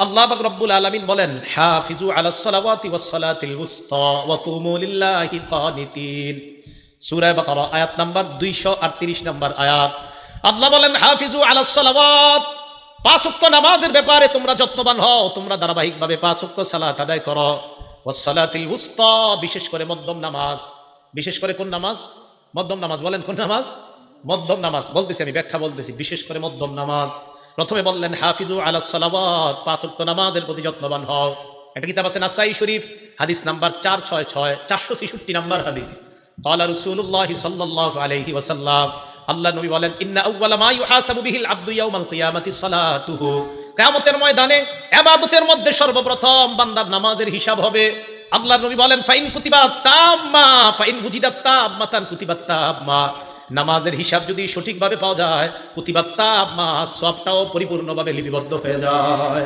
আল্লাহ পাক রব্বুল আলামিন বলেন, হাফিজু আলাস সালাওয়াতি ওয়াস সালাতিল উসতা ওয়া কুমু লিল্লাহি কানিতিন। সূরা বাকারা আয়াত নাম্বার 238 নম্বর আয়াত। আল্লাহ বলেন, হাফিজু আলাস সালাওয়াত, পাঁচ ওয়াক্ত নামাজের ব্যাপারে তোমরা যত্নবান হও, তোমরা ধারাবাহিকভাবে পাঁচ ওয়াক্ত সালাত আদায় করো। ওয়াস সালাতিল উসতা, বিশেষ করে মধ্যম নামাজ। বিশেষ করে কোন নামাজ? মধ্যম নামাজ। বলেন কোন নামাজ? মধ্যম নামাজ। বলতেছি, আমি ব্যাখ্যা বলতেছি, বিশেষ করে মধ্যম নামাজ। প্রথমে বললেন হাফিজু আলাস সালাওয়াত, পাঁচ ওয়াক্ত নামাজের প্রতি যত্নবান হও। এটা কিতাব আছে নাসাই শরীফ, হাদিস নাম্বার 466, 466 নম্বর হাদিস। ক্বালা রাসূলুল্লাহ সাল্লাল্লাহু আলাইহি ওয়াসাল্লাম, আল্লাহ নবী বলেন, ইন্না আউওয়ালা মা ইউহাসাবু বিহিল আবদু ইয়াউমাল কিয়ামাতি সালাতুহু। কিয়ামতের ময়দানে ইবাদতের মধ্যে সর্বপ্রথম বান্দার নামাজের হিসাব হবে। আল্লাহ নবী বলেন, ফাইন কুতিবাত তাম্মা ফাইন উজিদাত তাম্মাতান কুতিবাত তাম্মা। নামাজের হিসাব যদি সঠিকভাবে পাওয়া যায়, কুতিবাত তাম্মা, সবটাও পরিপূর্ণভাবে লিপিবদ্ধ হয়ে যায়।